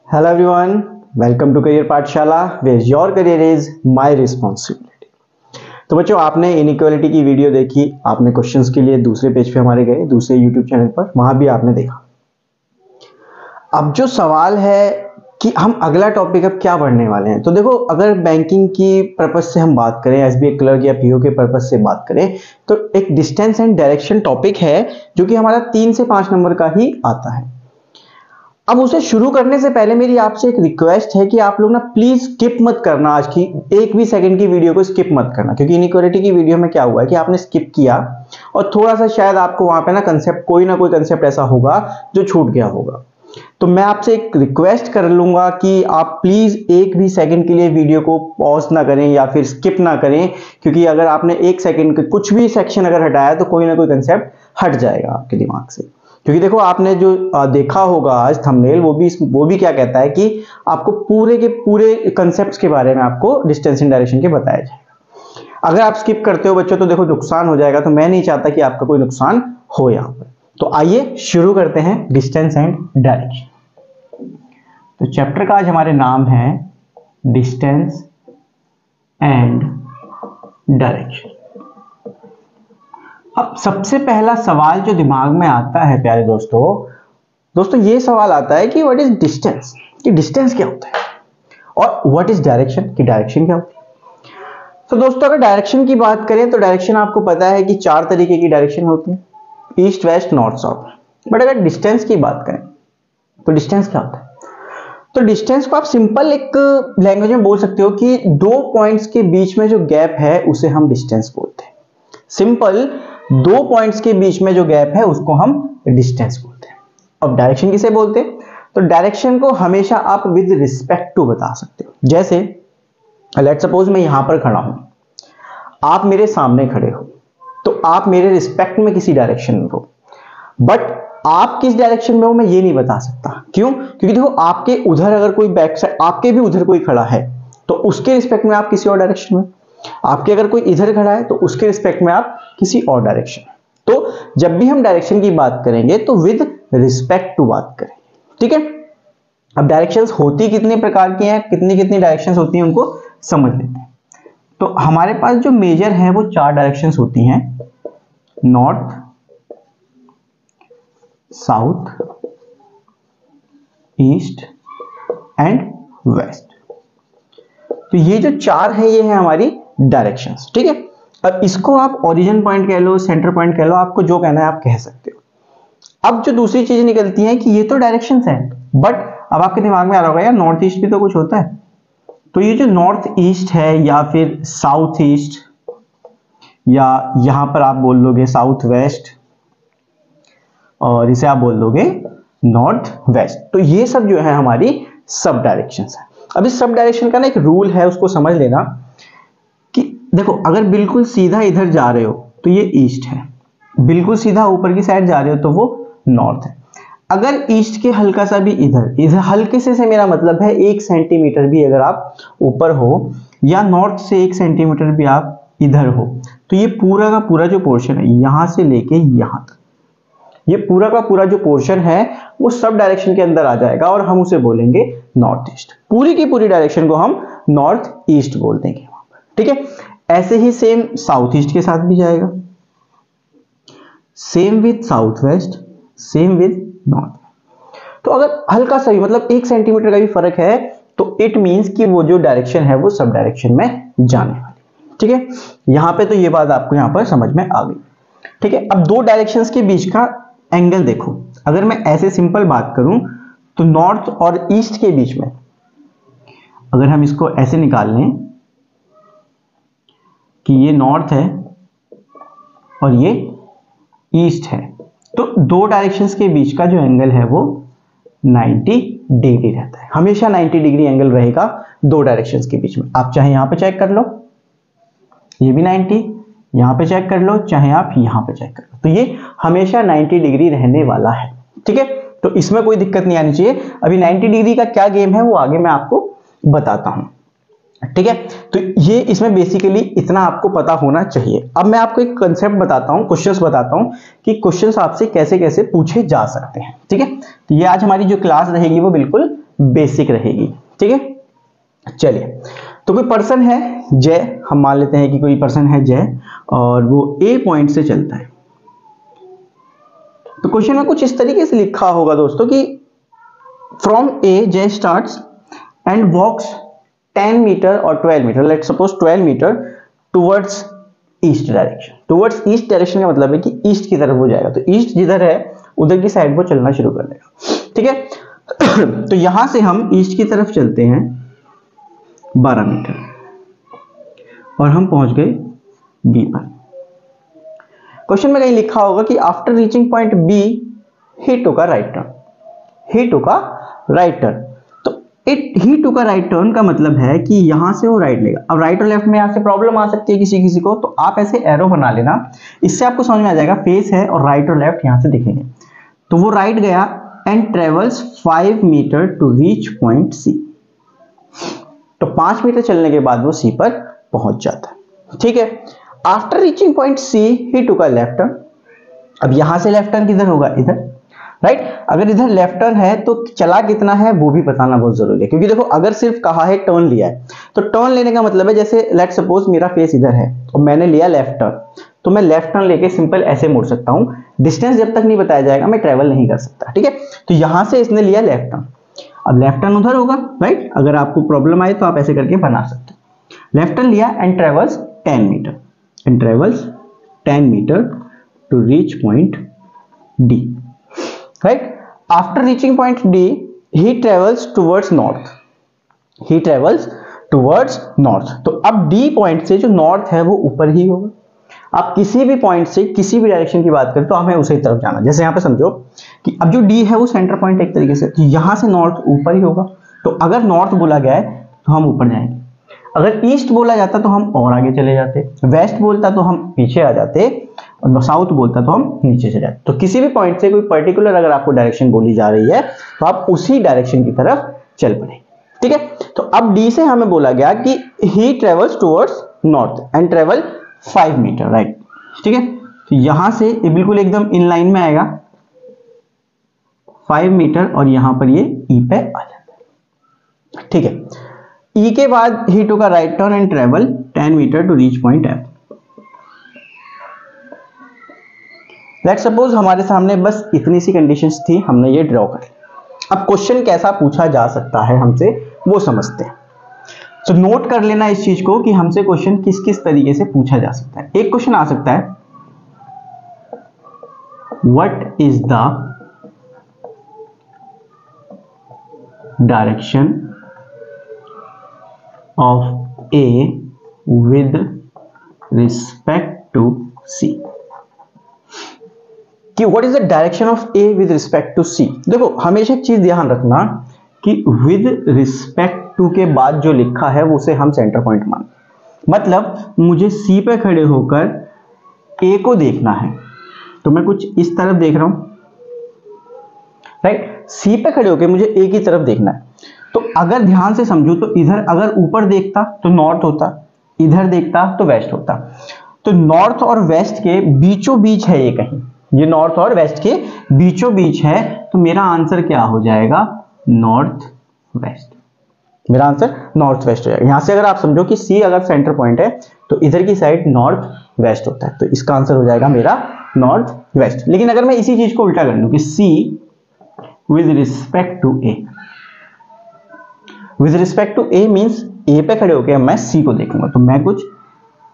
Hello everyone, welcome to Career पाठशाला where your career is my responsibility। तो बच्चों आपने इनइक्वालिटी की वीडियो देखी, आपने क्वेश्चंस के लिए दूसरे पेज पे हमारे गए, दूसरे यूट्यूब चैनल पर, वहां भी आपने देखा। अब जो सवाल है कि हम अगला टॉपिक अब क्या पढ़ने वाले हैं, तो देखो अगर बैंकिंग की पर्पज से हम बात करें, एसबीआई क्लर्क या पीओ के पर्पज से बात करें, तो एक डिस्टेंस एंड डायरेक्शन टॉपिक है जो कि हमारा 3 से 5 नंबर का ही आता है। अब उसे शुरू करने से पहले मेरी आपसे एक रिक्वेस्ट है कि आप लोग ना प्लीज स्किप मत करना, आज की एक भी सेकंड की वीडियो को स्किप मत करना, क्योंकि इनइक्वालिटी की वीडियो में क्या हुआ है कि आपने स्किप किया और थोड़ा सा शायद आपको वहां पे ना कोई कंसेप्ट ऐसा होगा जो छूट गया होगा। तो मैं आपसे एक रिक्वेस्ट कर लूंगा कि आप प्लीज एक भी सेकंड के लिए वीडियो को पॉज ना करें या फिर स्किप ना करें, क्योंकि अगर आपने एक सेकंड कुछ भी सेक्शन अगर हटाया तो कोई ना कोई कंसेप्ट हट जाएगा आपके दिमाग से। क्योंकि देखो आपने जो देखा होगा आज थंबनेल, वो भी क्या कहता है कि आपको पूरे के पूरे कंसेप्ट्स के बारे में आपको डिस्टेंस एंड डायरेक्शन के बताया जाएगा। अगर आप स्किप करते हो बच्चों तो देखो नुकसान हो जाएगा, तो मैं नहीं चाहता कि आपका कोई नुकसान हो यहाँ पर। तो आइए शुरू करते हैं डिस्टेंस एंड डायरेक्शन। तो चैप्टर का आज हमारे नाम है डिस्टेंस एंड डायरेक्शन। अब सबसे पहला सवाल जो दिमाग में आता है प्यारे दोस्तों ये सवाल आता है कि व्हाट इज डिस्टेंस, कि डिस्टेंस क्या होता है, और व्हाट इज डायरेक्शन, कि डायरेक्शन क्या होती है। तो दोस्तों अगर डायरेक्शन की बात करें तो डायरेक्शन आपको पता है कि 4 तरीके की डायरेक्शन होती है, east west north south. But अगर डिस्टेंस की बात करें तो डिस्टेंस क्या होता है। तो डिस्टेंस को आप सिंपल एक लैंग्वेज में बोल सकते हो कि 2 पॉइंट्स के बीच में जो गैप है उसे हम डिस्टेंस बोलते हैं। सिंपल 2 पॉइंट्स के बीच में जो गैप है उसको हम डिस्टेंस बोलते हैं। अब डायरेक्शन किसे बोलते हैं, तो डायरेक्शन को हमेशा आप विद रिस्पेक्ट टू बता सकते हो। जैसे लेट्स सपोज मैं यहां पर खड़ा हूं, आप मेरे सामने खड़े हो, तो आप मेरे रिस्पेक्ट में किसी डायरेक्शन में हो, बट आप किस डायरेक्शन में हो मैं ये नहीं बता सकता। क्यों? क्योंकि देखो आपके उधर अगर कोई बैक साइड, आपके भी उधर कोई खड़ा है तो उसके रिस्पेक्ट में आप किसी और डायरेक्शन में, आपके अगर कोई इधर खड़ा है तो उसके रिस्पेक्ट में आप किसी और डायरेक्शन। तो जब भी हम डायरेक्शन की बात करेंगे तो विद रिस्पेक्ट टू बात करेंगे, ठीक है। अब डायरेक्शंस होती कितने प्रकार की हैं, कितनी कितनी डायरेक्शंस होती हैं उनको समझ लेते हैं। तो हमारे पास जो मेजर है वो 4 डायरेक्शंस होती हैं, north, south, east and west. तो ये जो 4 है ये है हमारी डायरेक्शंस, ठीक है। अब इसको आप ओरिजिन पॉइंट कह लो, सेंटर पॉइंट कह लो, आपको जो कहना है आप कह सकते हो। अब जो दूसरी चीज निकलती है कि ये तो डायरेक्शंस हैं, बट अब आपके दिमाग में आ रहा होगा यार नॉर्थ ईस्ट भी तो कुछ होता है। तो ये जो नॉर्थ ईस्ट है या फिर साउथ ईस्ट, या यहां पर आप बोल लोगे साउथ वेस्ट, और इसे आप बोल दोगे नॉर्थ वेस्ट, तो ये सब जो है हमारी सब डायरेक्शंस है। अब इस सब डायरेक्शन का ना एक रूल है, उसको समझ लेना कि देखो अगर बिल्कुल सीधा इधर जा रहे हो तो ये ईस्ट है, बिल्कुल सीधा ऊपर की साइड जा रहे हो तो वो नॉर्थ है। अगर ईस्ट के हल्का सा भी इधर हल्के से मेरा मतलब है 1 सेंटीमीटर भी अगर आप ऊपर हो, या नॉर्थ से 1 सेंटीमीटर भी आप इधर हो, तो ये पूरा का पूरा जो पोर्शन है यहां से लेके यहां तक, ये पूरा का पूरा जो पोर्शन है वो सब डायरेक्शन के अंदर आ जाएगा और हम उसे बोलेंगे नॉर्थ ईस्ट। पूरी की पूरी डायरेक्शन को हम नॉर्थ ईस्ट बोल देंगे वहां पर, ठीक है। ऐसे ही सेम साउथ ईस्ट के साथ भी जाएगा, same with south west, same with north. तो अगर हल्का सा भी मतलब 1 सेंटीमीटर का भी फर्क है तो इट मींस कि वो जो डायरेक्शन है वो सब डायरेक्शन में जाने वाली, ठीक है। यहां पे तो ये बात आपको यहां पर समझ में आ गई, ठीक है। अब 2 डायरेक्शंस के बीच का एंगल देखो, अगर मैं ऐसे सिंपल बात करूं तो नॉर्थ और ईस्ट के बीच में अगर हम इसको ऐसे निकाल लें कि ये नॉर्थ है और ये ईस्ट है, तो 2 डायरेक्शंस के बीच का जो एंगल है वो 90 डिग्री रहता है। हमेशा 90 डिग्री एंगल रहेगा 2 डायरेक्शंस के बीच में। आप चाहे यहां पे चेक कर लो, ये भी 90, यहां पे चेक कर लो, चाहे आप यहां पे चेक कर लो, तो ये हमेशा 90 डिग्री रहने वाला है, ठीक है। तो इसमें कोई दिक्कत नहीं आनी चाहिए। अभी 90 डिग्री का क्या गेम है वो आगे मैं आपको बताता हूं, ठीक है। तो ये इसमें बेसिकली इतना आपको पता होना चाहिए। अब मैं आपको एक कंसेप्ट बताता हूं, क्वेश्चंस बताता हूं कि क्वेश्चंस आपसे कैसे कैसे पूछे जा सकते हैं, ठीक है। तो ये आज हमारी जो क्लास रहेगी वो बिल्कुल बेसिक रहेगी। ठीक है, चलिए, तो कोई पर्सन है जय, हम मान लेते हैं कि कोई पर्सन है जय और वो ए पॉइंट से चलता है। तो क्वेश्चन में कुछ इस तरीके से लिखा होगा दोस्तों कि फ्रॉम ए जय स्टार्ट्स एंड वॉक्स 10 मीटर और 12 metre, let suppose 12 metre towards east direction. Towards east direction का मतलब है कि ईस्ट की तरफ वो जाएगा, तो ईस्ट जिधर है उधर की साइड वो चलना शुरू कर देगा। ठीक है, तो यहां से हम ईस्ट की तरफ चलते हैं 12 मीटर और हम पहुंच गए बी पर। क्वेश्चन में कहीं लिखा होगा कि after reaching point B he took a right turn. He took a right turn, तो he took a right turn का मतलब है कि यहां से वो राइट लेगा। अब राइट और लेफ्ट में यहां से प्रॉब्लम आ सकती है किसी किसी को, तो आप ऐसे एरो बना लेना, इससे आपको समझ में आ जाएगा फेस है और राइट और लेफ्ट यहां से दिखेंगे। तो वो राइट गया and travels 5 metre to reach point C. तो 5 मीटर चलने के बाद वो सी पर पहुंच जाता है। ठीक है, after reaching point C he took a left turn. अब यहां से लेफ्ट टर्न किधर होगा, इधर, राइट। अगर इधर लेफ्ट टर्न है तो चला कितना है वो भी बताना बहुत जरूरी है, क्योंकि देखो अगर सिर्फ कहा है टर्न लिया है, तो टर्न लेने का मतलब है जैसे लेट सपोज मेरा फेस इधर है और मैंने लिया लेफ्ट टर्न, तो मैं लेफ्ट टर्न लेके सिंपल ऐसे मुड़ सकता हूं। डिस्टेंस जब तक नहीं बताया जाएगा मैं ट्रेवल नहीं कर सकता। ठीक है, तो यहां से इसने लिया लेफ्ट टर्न, अब लेफ्ट टर्न उधर होगा, राइट। अगर आपको प्रॉब्लम आए तो आप ऐसे करके बना सकते हो। लेफ्ट टर्न लिया and travels 10 metre and travels 10 metre to reach point D, right. After reaching point D he travels towards north. He travels towards north, तो अब डी पॉइंट से जो नॉर्थ है वो ऊपर ही होगा। आप किसी भी पॉइंट से किसी भी डायरेक्शन की बात करें तो हमें उसी तरफ जाना। जैसे यहाँ पे समझो कि अब जो डी है वो सेंटर पॉइंट एक तरीके से, तो यहां से नॉर्थ ऊपर ही होगा, तो अगर नॉर्थ बोला गया है तो हम ऊपर जाएंगे। अगर ईस्ट बोला जाता तो हम और आगे चले जाते, वेस्ट बोलता तो हम पीछे आ जाते, और साउथ बोलता तो हम नीचे चले जाते। तो किसी भी पॉइंट से कोई पर्टिकुलर अगर आपको डायरेक्शन बोली जा रही है तो आप उसी डायरेक्शन की तरफ चल पड़े। ठीक है, तो अब डी से हमें बोला गया कि he travels towards north and travel 5 metre, right. ठीक है, तो यहां से ये बिल्कुल एकदम इन लाइन में आएगा 5 मीटर और यहां पर ये ई पे आ जाता है। ठीक है, ई के बाद ही took a right turn and travel 10 metre to reach point F. Let's suppose हमारे सामने बस इतनी सी कंडीशंस थी, हमने ये ड्रॉ कर। अब क्वेश्चन कैसा पूछा जा सकता है हमसे वो समझते हैं। तो नोट कर लेना इस चीज को कि हमसे क्वेश्चन किस किस तरीके से पूछा जा सकता है। एक क्वेश्चन आ सकता है, what is the direction of A with respect to C. कि what is the direction of A with respect to C. देखो हमेशा एक चीज ध्यान रखना कि विद रिस्पेक्ट टू के बाद जो लिखा है उसे हम सेंटर पॉइंट मान, मतलब मुझे सी पे खड़े होकर ए को देखना है तो मैं कुछ इस तरफ देख रहा हूं, राइट। सी पे खड़े होकर मुझे ए की तरफ देखना है, तो अगर ध्यान से समझो तो इधर अगर ऊपर देखता तो नॉर्थ होता, इधर देखता तो वेस्ट होता। तो नॉर्थ और वेस्ट के बीचों बीच है ये, कहीं ये नॉर्थ और वेस्ट के बीचों बीच है, तो मेरा आंसर क्या हो जाएगा, नॉर्थ वेस्ट। मेरा आंसर नॉर्थ वेस्ट हो जाएगा। यहां से अगर आप समझो कि सी अगर सेंटर पॉइंट है तो इधर की साइड नॉर्थ वेस्ट होता है, तो इसका आंसर हो जाएगा मेरा नॉर्थ वेस्ट। लेकिन अगर मैं इसी चीज को उल्टा कर लूं कि C with respect to A, with respect to A means A पे खड़े होकर मैं सी को देखूंगा, तो मैं कुछ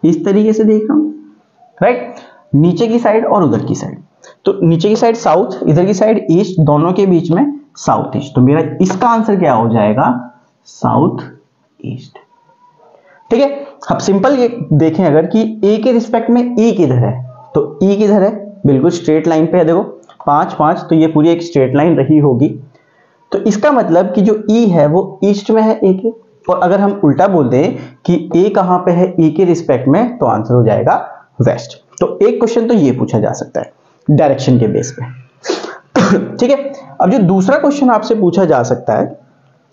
इस तरीके से देख रहा हूं, राइट। नीचे की साइड और उधर की साइड, तो नीचे की साइड साउथ, इधर की साइड ईस्ट, दोनों के बीच में साउथ ईस्ट, तो मेरा इसका आंसर क्या हो जाएगा, साउथ ईस्ट। ठीक है, अब सिंपल ये देखें अगर कि ए के रिस्पेक्ट में ई किधर है, तो ई किधर है, बिल्कुल स्ट्रेट लाइन पे है। देखो 5 5, तो ये पूरी एक स्ट्रेट लाइन रही होगी, तो इसका मतलब कि जो ई है वो ईस्ट में है ए के। और अगर हम उल्टा बोल दें कि ए कहां पे है ई के रिस्पेक्ट में, तो आंसर हो जाएगा वेस्ट। तो एक क्वेश्चन तो ये पूछा जा सकता है डायरेक्शन के बेस पे। ठीक है, अब जो दूसरा क्वेश्चन आपसे पूछा जा सकता है,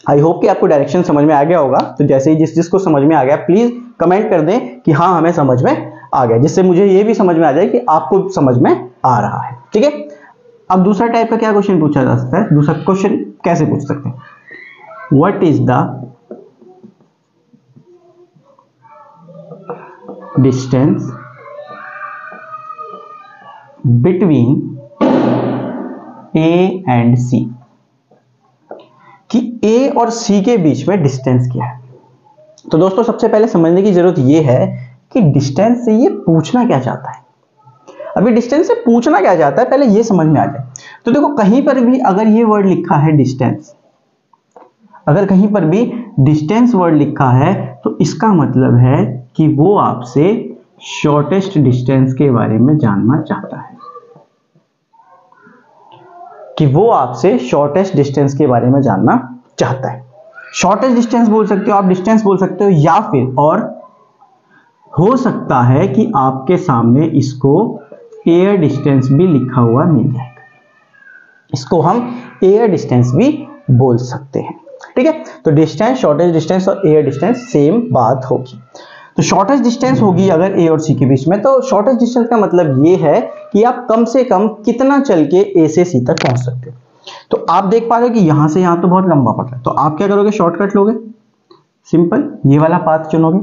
आई होप कि आपको डायरेक्शन समझ में आ गया होगा। तो जैसे ही जिसको समझ में आ गया प्लीज कमेंट कर दें कि हाँ हमें समझ में आ गया, जिससे मुझे ये भी समझ में आ जाए कि आपको समझ में आ रहा है। ठीक है, अब दूसरा टाइप का क्या क्वेश्चन पूछा जा सकता है, दूसरा क्वेश्चन कैसे पूछ सकते हैं, what is the distance between A and C, कि ए और सी के बीच में डिस्टेंस क्या है। तो दोस्तों सबसे पहले समझने की जरूरत यह है कि डिस्टेंस से ये पूछना क्या चाहता है। अभी डिस्टेंस से पूछना क्या चाहता है पहले ये समझ में आ जाए। तो देखो कहीं पर भी अगर ये वर्ड लिखा है डिस्टेंस, अगर कहीं पर भी डिस्टेंस वर्ड लिखा है तो इसका मतलब है कि वो आपसे शॉर्टेस्ट डिस्टेंस के बारे में जानना चाहता है, कि वो आपसे शॉर्टेस्ट डिस्टेंस के बारे में जानना चाहता है। शॉर्टेस्ट डिस्टेंस बोल सकते हो आप, डिस्टेंस बोल सकते हो, या फिर और हो सकता है कि आपके सामने इसको एयर डिस्टेंस भी लिखा हुआ मिल जाएगा, इसको हम एयर डिस्टेंस भी बोल सकते हैं। ठीक है, तो डिस्टेंस, शॉर्टेस्ट डिस्टेंस और एयर डिस्टेंस सेम बात होगी। तो शॉर्टेस्ट डिस्टेंस होगी अगर ए और सी के बीच में, तो शॉर्टेस्ट डिस्टेंस का मतलब ये है कि आप कम से कम कितना चल के ए से सी तक पहुंच सकते हो। तो आप देख पा रहे हो कि यहां से यहां तो बहुत लंबा पड़ रहा है, तो आप क्या करोगे, शॉर्टकट लोगे, सिंपल ये वाला पाथ चुनोगे।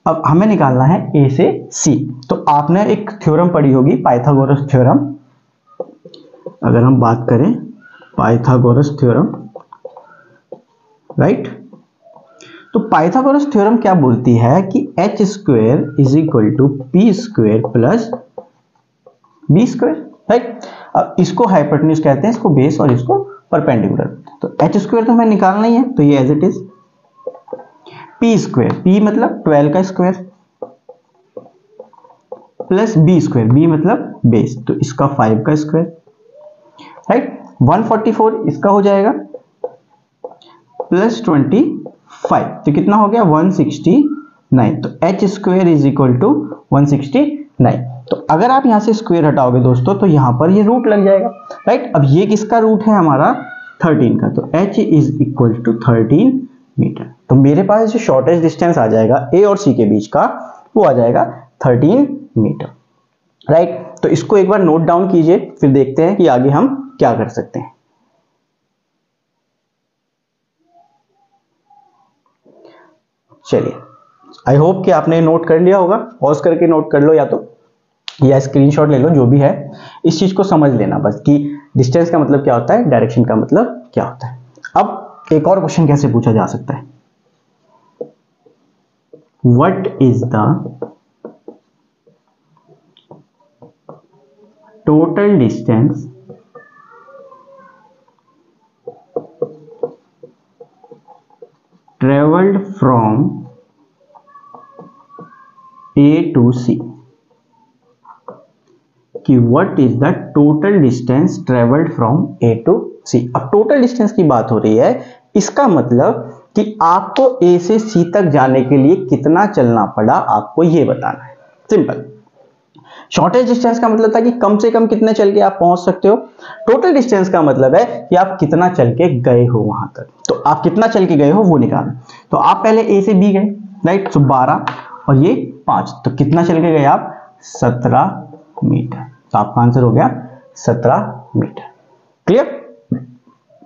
अब हमें निकालना है ए से सी, तो आपने एक थ्योरम पढ़ी होगी, पाइथागोरस थ्योरम। अगर हम बात करें पाइथागोरस थ्योरम, राइट, तो पाइथागोरस थ्योरम क्या बोलती है कि H square is equal to P square plus B square, right. अब इसको हाइपोटेन्यूज कहते हैं, इसको बेस और इसको परपेंडिकुलर। तो एच स्क्वायर तो हमें निकालना ही है, तो ये as it is P square, P मतलब 12 का square, plus B square, B मतलब बेस, तो इसका 5 का स्क्वायर, राइट। 144 इसका हो जाएगा प्लस 25, तो कितना हो गया 169। तो H square is equal to 169। तो अगर आप यहां से स्क्वायर हटाओगे दोस्तों तो यहां पर ये रूट लग जाएगा, राइट। अब ये किसका रूट है, हमारा 13 का, तो h is equal to 13 metre. तो मेरे पास जो शॉर्टेस्ट डिस्टेंस आ जाएगा ए और सी के बीच का, वो आ जाएगा 13 मीटर, राइट। तो इसको एक बार नोट डाउन कीजिए, फिर देखते हैं कि आगे हम क्या कर सकते हैं। चलिए, आई होप कि आपने नोट कर लिया होगा, पॉज करके नोट कर लो या स्क्रीनशॉट ले लो, जो भी है। इस चीज को समझ लेना बस कि डिस्टेंस का मतलब क्या होता है, डायरेक्शन का मतलब क्या होता है। अब एक और क्वेश्चन कैसे पूछा जा सकता है, what is the total distance traveled from A to C, कि what is the total distance traveled from A to C। अब टोटल डिस्टेंस की बात हो रही है, इसका मतलब कि आपको A से C तक जाने के लिए कितना चलना पड़ा, आपको ये बताना है, सिंपल। शॉर्टेस्ट डिस्टेंस का मतलब था कि कम से कम कितने चल के आप पहुंच सकते हो। टोटल डिस्टेंस का मतलब है कि आप कितना चल के गए हो वहां तक, तो आप कितना चल के गए हो वो निकालना। तो आप पहले ए से बी गए, राइट, तो 12 और ये 5, तो कितना चल के गए आप, 17 मीटर। तो आपका आंसर हो गया 17 मीटर। क्लियर,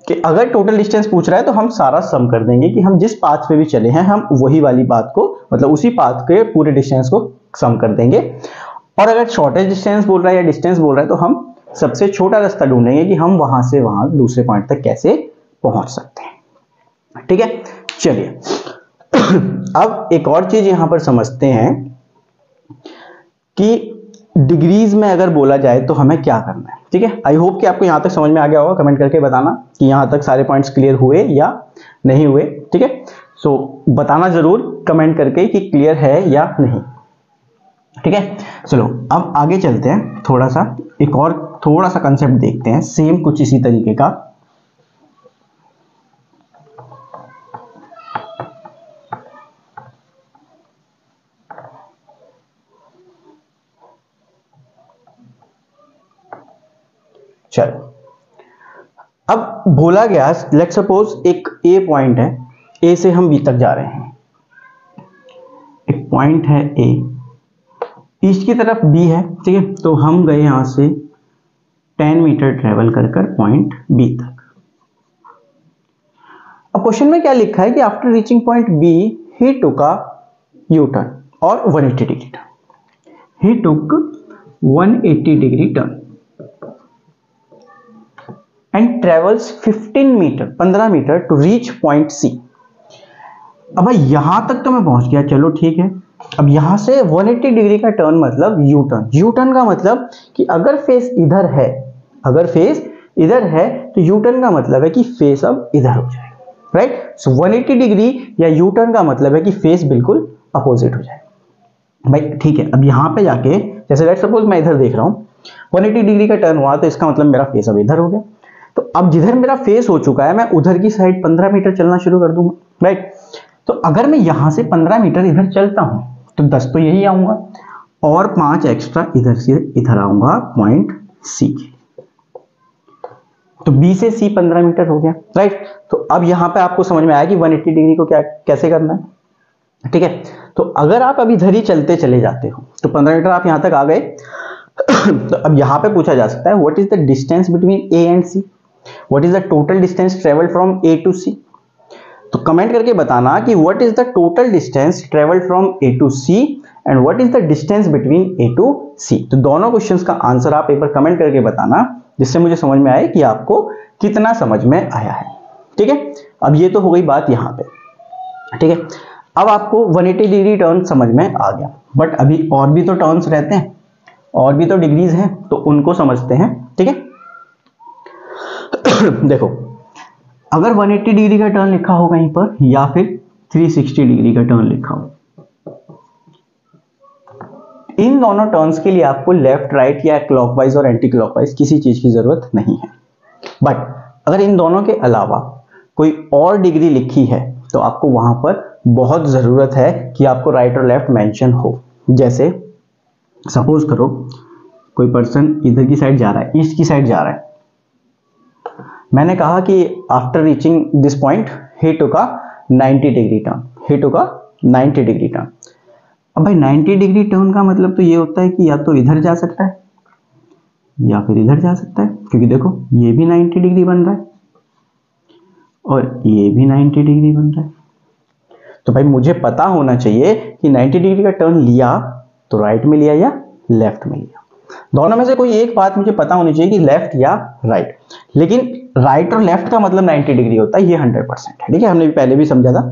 कि अगर टोटल डिस्टेंस पूछ रहा है तो हम सारा सम कर देंगे कि हम जिस पाथ पे भी चले हैं हम वही वाली बात को, मतलब उसी पाथ के पूरे डिस्टेंस को सम कर देंगे। और अगर शॉर्टेस्ट डिस्टेंस बोल रहा है या डिस्टेंस बोल रहा है तो हम सबसे छोटा रास्ता ढूंढेंगे कि हम वहां से वहां दूसरे पॉइंट तक कैसे पहुंच सकते हैं। ठीक है, चलिए अब एक और चीज यहां पर समझते हैं कि डिग्रीज में अगर बोला जाए तो हमें क्या करना है। ठीक है, आई होप कि आपको यहां तक समझ में आ गया होगा। कमेंट करके बताना कि यहां तक सारे पॉइंट्स क्लियर हुए या नहीं हुए। ठीक है, सो बताना जरूर कमेंट करके कि क्लियर है या नहीं। ठीक है, चलो अब आगे चलते हैं, थोड़ा सा एक और थोड़ा सा कंसेप्ट देखते हैं, सेम कुछ इसी तरीके का। चलो, अब बोला गया, लेट्स सपोज एक ए पॉइंट है, ए से हम बी तक जा रहे हैं, एक पॉइंट है ए, ईस्ट की तरफ बी है। ठीक है, तो हम गए यहां से 10 मीटर ट्रेवल कर पॉइंट बी तक। अब क्वेश्चन में क्या लिखा है कि after reaching point B he took a U turn और 180 degree turn. He took 180 degree turn and travels 15 metre to reach point C. अब भाई यहां तक तो मैं पहुंच गया, चलो ठीक है। अब यहां से 180 डिग्री का टर्न मतलब यू टर्न। यू टर्न का मतलब कि अगर फेस इधर है, अगर फेस इधर है तो यू टर्न का मतलब है कि फेस अब इधर हो जाएगा, राइट। सो 180 डिग्री या यू टर्न का मतलब है कि फेस बिल्कुल अपोजिट हो जाएगा। भाई ठीक है, अब यहां पे जाके जैसे लेट्स सपोज मैं इधर देख रहा हूं, 180 डिग्री का टर्न हुआ तो इसका मतलब मेरा फेस अब इधर हो गया। तो अब जिधर मेरा फेस हो चुका है मैं उधर की साइड 15 मीटर चलना शुरू कर दूंगा, राइट। तो अगर मैं यहां से 15 मीटर इधर चलता हूं तो 10 तो यही आऊंगा और 5 एक्स्ट्रा इधर से इधर आऊंगा पॉइंट सी। तो बी से सी 15 मीटर हो गया, राइट। तो अब यहां पे आपको समझ में आया कि 180 डिग्री को क्या कैसे करना है, ठीक है। तो अगर आप अभी इधर ही चलते चले जाते हो तो 15 मीटर आप यहां तक आ गए। तो अब यहां पे पूछा जा सकता है what is the distance between A and C, what is the total distance travelled from A to C. तो कमेंट करके बताना कि what is the total distance travelled from A to C and what is the distance between A to C. तो दोनों questions का answer आप एक बार comment करके बताना, जिससे मुझे समझ में आए कि आपको कितना समझ में आया है, ठीक है। अब ये तो हो गई बात यहां पे, ठीक है। अब आपको 180 डिग्री टर्न समझ में आ गया, बट अभी और भी तो टर्न्स रहते हैं, और भी तो डिग्रीज हैं, तो उनको समझते हैं, ठीक है। देखो, अगर 180 डिग्री का टर्न लिखा हो कहीं पर या फिर 360 डिग्री का टर्न लिखा हो, इन दोनों टर्न्स के लिए आपको लेफ्ट राइट या क्लॉकवाइज और एंटी क्लॉकवाइज किसी चीज की जरूरत नहीं है। बट अगर इन दोनों के अलावा कोई और डिग्री लिखी है तो आपको वहां पर बहुत जरूरत है कि आपको राइट और लेफ्ट मेंशन हो। जैसे सपोज करो कोई पर्सन इधर की साइड जा रहा है, ईस्ट की साइड जा रहा है, मैंने कहा कि after reaching this point he took a 90 degree turn, he took a 90 degree turn. अब भाई 90 डिग्री टर्न का मतलब तो ये होता है कि या तो इधर जा सकता है या फिर इधर जा सकता है, क्योंकि देखो ये भी 90 डिग्री बन रहा है और ये भी 90 डिग्री बन रहा है। तो भाई मुझे पता होना चाहिए कि 90 डिग्री का टर्न लिया तो राइट में लिया या लेफ्ट में लिया। दोनों में से कोई एक बात मुझे पता होनी चाहिए कि लेफ्ट या राइट। लेकिन राइट और लेफ्ट का मतलब 90 डिग्री होता है, ये 100% है, ठीक है। हमने भी पहले भी समझा था।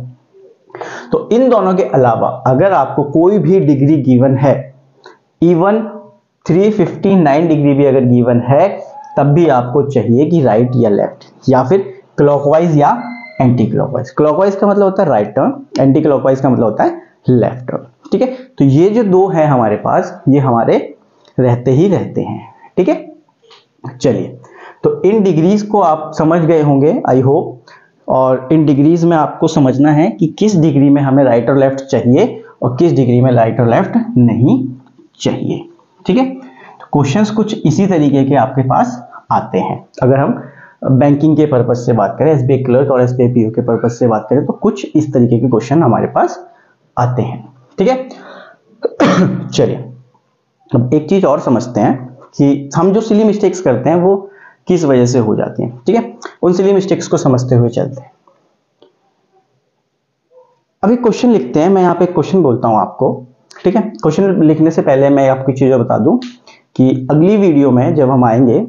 तो इन दोनों के अलावा अगर आपको कोई भी डिग्री गिवन है, इवन 359 डिग्री भी अगर गिवन है, तब भी आपको चाहिए कि राइट या लेफ्ट या फिर क्लॉकवाइज या एंटी क्लॉकवाइज। क्लॉकवाइज का मतलब होता है राइट टर्न, एंटी क्लॉकवाइज का मतलब होता है लेफ्ट टर्न, ठीक है। तो ये जो दो है हमारे पास, ये हमारे रहते ही रहते हैं, ठीक है। चलिए, तो इन डिग्रीज को आप समझ गए होंगे आई होप, और इन डिग्रीज में आपको समझना है कि किस डिग्री में हमें राइट और लेफ्ट चाहिए और किस डिग्री में राइट और लेफ्ट नहीं चाहिए, ठीक है। तो क्वेश्चंस कुछ इसी तरीके के आपके पास आते हैं। अगर हम बैंकिंग के पर्पज से बात करें, एसबीआई क्लर्क और एसबीआई पीओ के पर्पज से बात करें, तो कुछ इस तरीके के क्वेश्चन हमारे पास आते हैं, ठीक है। चलिए, अब एक चीज और समझते हैं कि हम जो सिली मिस्टेक्स करते हैं वो किस वजह से हो जाती हैं, ठीक है। उन सिली मिस्टेक्स को समझते हुए चलते हैं। अभी क्वेश्चन लिखते हैं, मैं यहाँ पे क्वेश्चन बोलता हूँ आपको, ठीक है। क्वेश्चन लिखने से पहले मैं आपको चीजें बता दूं कि अगली वीडियो में जब हम आएंगे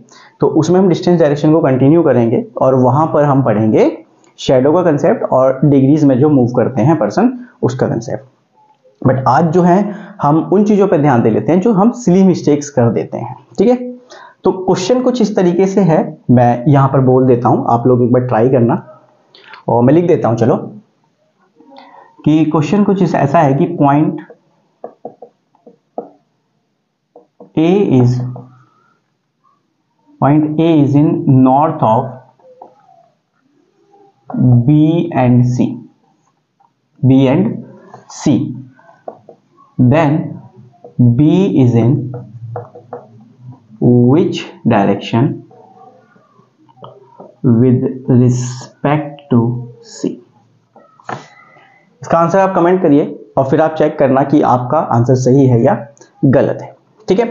तो उसमें हम डिस्टेंस डायरेक्शन को कंटिन्यू करेंगे और वहां पर हम पढ़ेंगे शेडो का कंसेप्ट और डिग्रीज में जो मूव करते हैं पर्सन उसका कंसेप्ट। बट आज जो है हम उन चीजों पर ध्यान दे लेते हैं जो हम सिली मिस्टेक्स कर देते हैं, ठीक है। तो क्वेश्चन कुछ इस तरीके से है, मैं यहां पर बोल देता हूं, आप लोग एक बार ट्राई करना, और मैं लिख देता हूं चलो, कि क्वेश्चन कुछ ऐसा है कि point A is in north of B and C. Then B is in which direction with respect to C? इसका आंसर आप कमेंट करिए और फिर आप चेक करना कि आपका आंसर सही है या गलत है, ठीक है।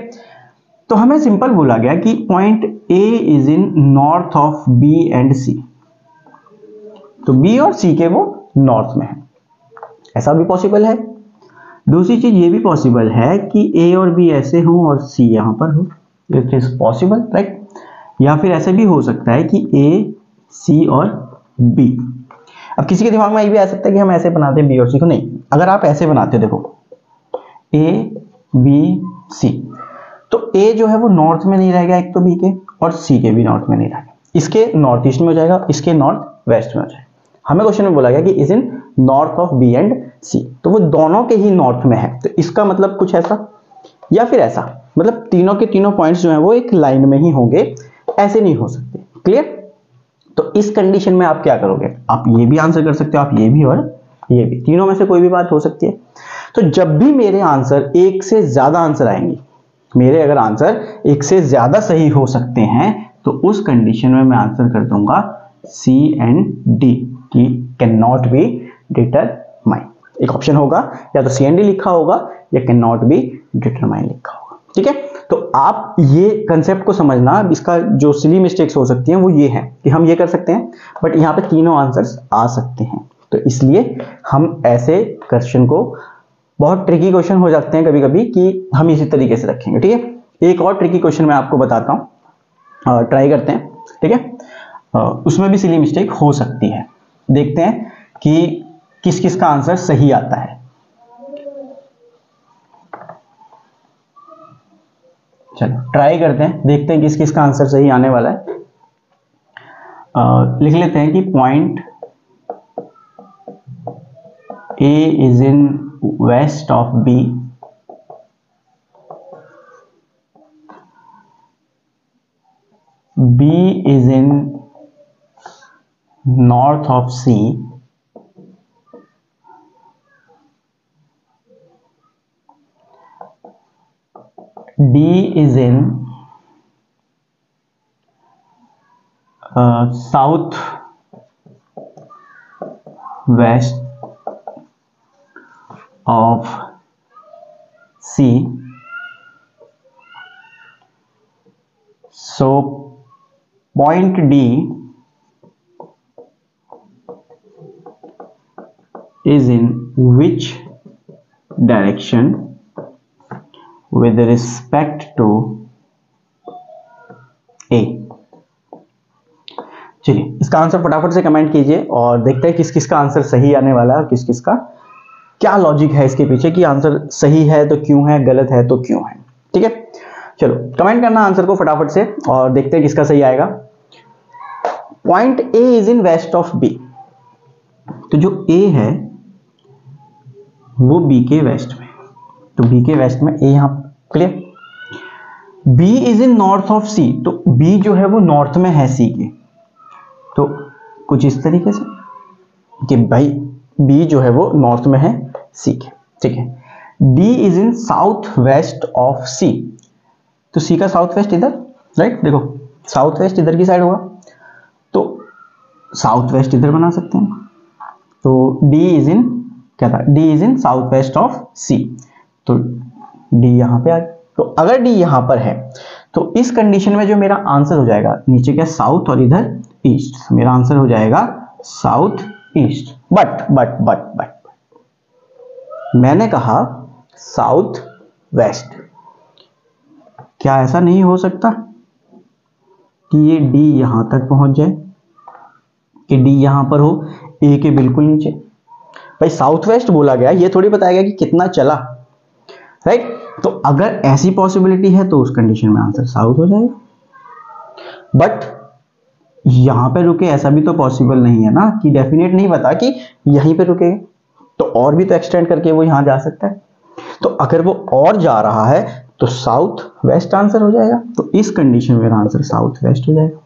तो हमें सिंपल बोला गया कि point A is in north of B and C। तो बी और सी के वो नॉर्थ में है, ऐसा भी पॉसिबल है। दूसरी चीज ये भी पॉसिबल है कि ए और बी ऐसे हों और सी यहां पर हो, इट इज पॉसिबल, राइट। या फिर ऐसे भी हो सकता है कि ए सी और बी। अब किसी के दिमाग में ये भी आ सकता है कि हम ऐसे बनाते हैं बी और सी को, नहीं, अगर आप ऐसे बनाते हो, देखो ए बी सी, तो ए जो है वो नॉर्थ में नहीं रहेगा एक तो बी के, और सी के भी नॉर्थ में नहीं रहेगा, इसके नॉर्थ ईस्ट में हो जाएगा, इसके नॉर्थ वेस्ट में हो जाएगा। हमें क्वेश्चन में बोला गया कि is in north of B and C, तो वो दोनों के ही नॉर्थ में है, तो इसका मतलब कुछ ऐसा या फिर ऐसा, मतलब तीनों के तीनों पॉइंट्स जो हैं वो एक लाइन में ही होंगे, ऐसे नहीं हो सकते। क्लियर? तो इस कंडीशन में आप क्या करोगे, आप ये भी आंसर कर सकते हो, आप ये भी और ये भी, तीनों में से कोई भी बात हो सकती है। तो जब भी मेरे आंसर एक से ज्यादा आंसर आएंगे, मेरे अगर आंसर एक से ज्यादा सही हो सकते हैं, तो उस कंडीशन में मैं आंसर कर दूंगा सी एंड डी की कैन नॉट बी डिटरमाइन। एक ऑप्शन होगा, या तो सी एंड डी लिखा होगा या कैन नॉट बी डिटरमाइन लिखा होगा। ठीक है, तो आप ये कंसेप्ट को समझना, इसका जो सिली मिस्टेक्स हो सकती हैं वो ये है कि हम ये कर सकते हैं बट यहाँ पे तीनों आंसर्स आ सकते हैं, तो इसलिए हम ऐसे क्वेश्चन को, बहुत ट्रिकी क्वेश्चन हो जाते हैं कभी कभी, कि हम इसी तरीके से रखेंगे। ठीक है, एक और ट्रिकी क्वेश्चन मैं आपको बताता हूँ, ट्राई करते हैं। ठीक है, उसमें भी सिली मिस्टेक हो सकती है, देखते हैं कि किस किस का आंसर सही आता है। चलो ट्राई करते हैं, देखते हैं किस किस का आंसर सही आने वाला है। लिख लेते हैं कि point A is in west of B, B is in north of C, D is in south west of C, so point D is in which direction with respect to A। चलिए इसका answer फटाफट से comment कीजिए और देखते हैं किस किस का आंसर सही आने वाला है और किस किस का क्या लॉजिक है इसके पीछे, कि आंसर सही है तो क्यों है, गलत है तो क्यों है। ठीक है, चलो कमेंट करना आंसर को फटाफट से और देखते हैं किसका सही आएगा। Point A is in west of B, तो जो ए है वो बी के वेस्ट में, तो बी के वेस्ट में ए यहां, clear. B is in north of C, तो बी जो है वो नॉर्थ में है सी के, तो कुछ इस तरीके से कि भाई बी जो है वो नॉर्थ में है सी के। ठीक है, D is in south west of C, तो सी का साउथ वेस्ट इधर, राइट, देखो साउथ वेस्ट इधर की साइड होगा, तो साउथ वेस्ट इधर बना सकते हैं, तो डी इज इन, क्या था, D is in south west of C, तो डी यहां पे आ गया। तो अगर डी यहां पर है तो इस कंडीशन में जो मेरा आंसर हो जाएगा, नीचे क्या साउथ और इधर ईस्ट, मेरा आंसर हो जाएगा साउथ ईस्ट। बट मैंने कहा साउथ वेस्ट, क्या ऐसा नहीं हो सकता कि ये डी यहां तक पहुंच जाए, कि डी यहां पर हो ए के बिल्कुल नीचे? भाई साउथ वेस्ट बोला गया, ये थोड़ी बताया गया कि कितना चला, राइट। तो अगर ऐसी पॉसिबिलिटी है तो उस कंडीशन में आंसर साउथ हो जाएगा। बट यहां पे रुके ऐसा भी तो पॉसिबल नहीं है ना, कि डेफिनेट नहीं बता कि यहीं पे रुके, तो और भी तो एक्सटेंड करके वो यहां जा सकता है। तो अगर वो और जा रहा है तो साउथ वेस्ट आंसर हो जाएगा, तो इस कंडीशन में मेरा आंसर साउथ वेस्ट हो जाएगा।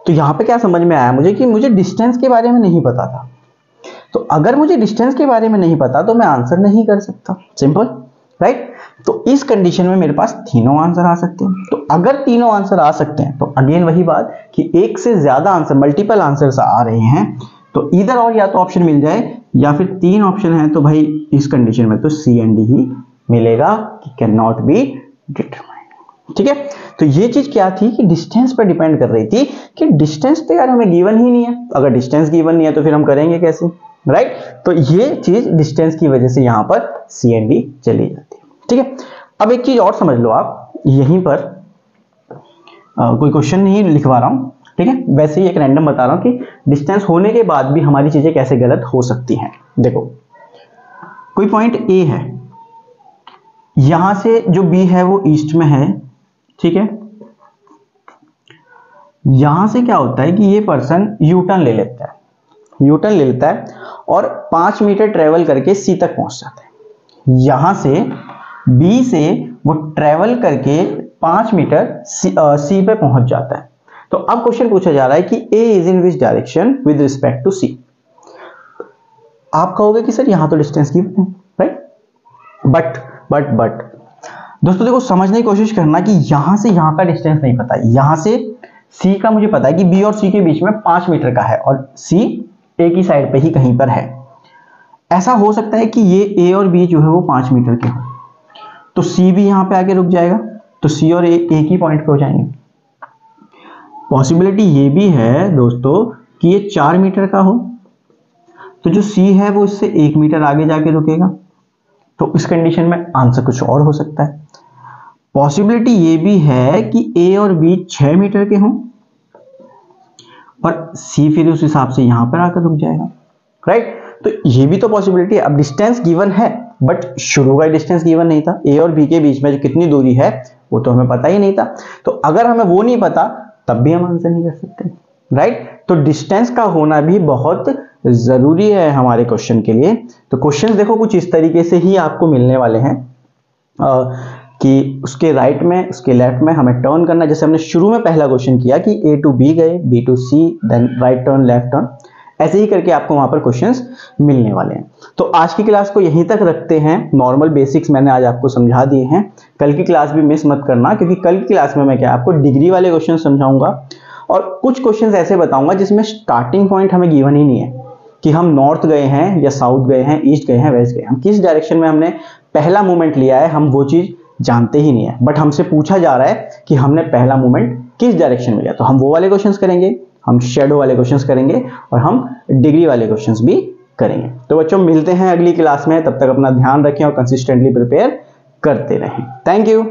तो यहां पे क्या समझ में आया मुझे, कि मुझे डिस्टेंस के बारे में नहीं पता था, तो अगर मुझे डिस्टेंस के बारे में नहीं पता तो मैं आंसर नहीं कर सकता, सिंपल, राइट। तो इस कंडीशन में मेरे पास तीनों आंसर आ सकते हैं। तो अगर तीनों आंसर आ सकते हैं तो अगेन वही बात कि एक से ज्यादा आंसर, मल्टीपल आंसर्स आ रहे हैं, तो इधर और या तो ऑप्शन मिल जाए या फिर तीन ऑप्शन है, तो भाई इस कंडीशन में तो सी एंड डी ही मिलेगा, कि कैन नॉट बी डिटरमाइंड। ठीक है, तो ये चीज क्या थी कि डिस्टेंस पर डिपेंड कर रही थी कि डिस्टेंस तो यार हमें गिवन ही नहीं है, अगर डिस्टेंस गिवन नहीं है तो फिर हम करेंगे कैसे, राइट। तो ये चीज डिस्टेंस की वजह से यहां पर सी एंड डी चली जाती है। ठीक है, अब एक चीज और समझ लो आप, यहीं पर कोई क्वेश्चन नहीं लिखवा रहा हूं, ठीक है, वैसे ही एक रैंडम बता रहा हूं कि डिस्टेंस होने के बाद भी हमारी चीजें कैसे गलत हो सकती हैं। देखो कोई पॉइंट ए है, यहां से जो बी है वो ईस्ट में है, ठीक है, यहां से क्या होता है कि ये पर्सन यू टर्न ले लेता है और 5 मीटर ट्रेवल करके सी तक पहुंच जाता है। यहां से बी से वो ट्रेवल करके 5 मीटर सी पे पहुंच जाता है। तो अब क्वेश्चन पूछा जा रहा है कि A is in which direction with respect to C. आप कहोगे कि सर यहां तो डिस्टेंस गिवन है, राइट, बट दोस्तों देखो समझने की कोशिश करना कि यहां से यहां का डिस्टेंस नहीं पता, यहां से सी का मुझे पता है कि बी और सी के बीच में 5 मीटर का है और सी ए की साइड पे ही कहीं पर है। ऐसा हो सकता है कि ये ए और बी जो है वो 5 मीटर के हो, तो सी भी यहां पे आके रुक जाएगा, तो सी और ए एक ही पॉइंट पे हो जाएंगे। पॉसिबिलिटी ये भी है दोस्तों कि ये 4 मीटर का हो, तो जो सी है वो इससे 1 मीटर आगे जाके रुकेगा, तो इस कंडीशन में आंसर कुछ और हो सकता है। पॉसिबिलिटी ये भी है कि ए और बी 6 मीटर के हों और सी फिर उस हिसाब से यहां पर आकर रुक जाएगा, राइट। तो ये भी तो पॉसिबिलिटी है। अब डिस्टेंस गिवन है बट शुरू का डिस्टेंस गिवन नहीं था, ए और बी के बीच में जो कितनी दूरी है वो तो हमें पता ही नहीं था, तो अगर हमें वो नहीं पता तब भी हम आंसर नहीं कर सकते, राइट। तो डिस्टेंस का होना भी बहुत जरूरी है हमारे क्वेश्चन के लिए। तो क्वेश्चन देखो कुछ इस तरीके से ही आपको मिलने वाले हैं कि उसके राइट में उसके लेफ्ट में हमें टर्न करना, जैसे हमने शुरू में पहला क्वेश्चन किया कि ए टू बी गए, B to C, then right turn left turn, ऐसे ही करके आपको वहां पर क्वेश्चंस मिलने वाले हैं। तो आज की क्लास को यहीं तक रखते हैं। नॉर्मल बेसिक्स मैंने आज आपको समझा दिए हैं, कल की क्लास भी मिस मत करना, क्योंकि कल की क्लास में मैं क्या आपको डिग्री वाले क्वेश्चन समझाऊंगा और कुछ क्वेश्चंस ऐसे बताऊंगा जिसमें स्टार्टिंग पॉइंट हमें गिवन ही नहीं है कि हम नॉर्थ गए हैं या साउथ गए हैं, ईस्ट गए हैं, वेस्ट गए, हम किस डायरेक्शन में हमने पहला मूवमेंट लिया है हम वो चीज जानते ही नहीं है, बट हमसे पूछा जा रहा है कि हमने पहला मूवमेंट किस डायरेक्शन में लिया। तो हम वो वाले क्वेश्चंस करेंगे, हम शेडो वाले क्वेश्चंस करेंगे और हम डिग्री वाले क्वेश्चंस भी करेंगे। तो बच्चों मिलते हैं अगली क्लास में, तब तक अपना ध्यान रखें और कंसिस्टेंटली प्रिपेयर करते रहें। Thank you.